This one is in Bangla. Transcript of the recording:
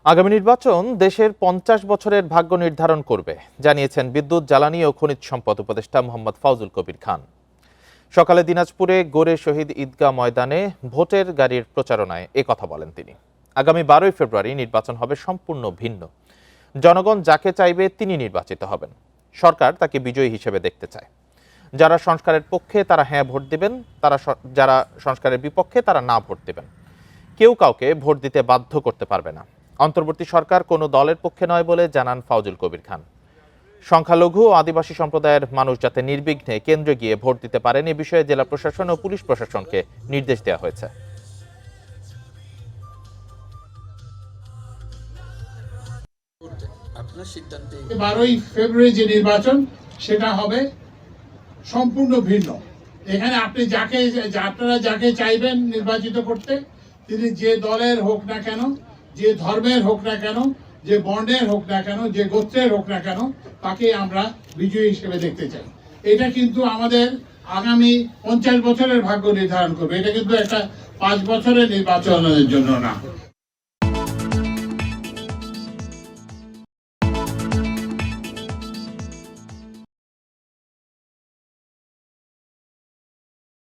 আগামী নির্বাচন দেশের ৫০ বছরের ভাগ্য নির্ধারণ করবে, জানিয়েছেন বিদ্যুৎ, জ্বালানি ও খনিজ সম্পদ উপদেষ্টা মোহাম্মদ ফাউজুল কবির খান। সকালে দিনাজপুরে গোরে শহীদ ঈদগাহ ময়দানে ভোটের গাড়ির প্রচারণায় কথা বলেন তিনি। আগামী ১২ই ফেব্রুয়ারি নির্বাচন হবে সম্পূর্ণ ভিন্ন। জনগণ যাকে চাইবে তিনি নির্বাচিত হবেন। সরকার তাকে বিজয়ী হিসেবে দেখতে চায়। যারা সংস্কারের পক্ষে তারা হ্যাঁ ভোট দেবেন, যারা সংস্কারের বিপক্ষে তারা না ভোট দেবেন। কেউ কাউকে ভোট দিতে বাধ্য করতে পারবে না। অন্তর্বর্তী সরকার কোনো দলের পক্ষে নয় বলে জানান ফাউজুল কবির খান। সংখ্যালঘু ও আদিবাসী সম্প্রদায়ের মানুষ যাতে নির্বিঘ্নে কেন্দ্রে গিয়ে ভোট দিতে পারেন, এ বিষয়ে জেলা প্রশাসন ও পুলিশ প্রশাসনকে নির্দেশ দেওয়া হয়েছে। আপনার সিদ্ধান্তে 12ই ফেব্রুয়ারি যে নির্বাচন সেটা হবে সম্পূর্ণ ভিন্ন। এখানে আপনারা যাকে চাইবেন নির্বাচিত করতে, তিনি যে দলের হোক না কেন, যে ধর্মের হোক না কেন, যে বর্ণের হোক না কেন, যে গোত্রের হোক না কেন, তাকে আমরা বিজয়ী হিসেবে দেখতে চাই। এটা কিন্তু আমাদের আগামী ৫০ বছরের ভাগ্য নির্ধারণ করবে। এটা কিন্তু একটা ৫ বছরের নির্বাচনের জন্য না।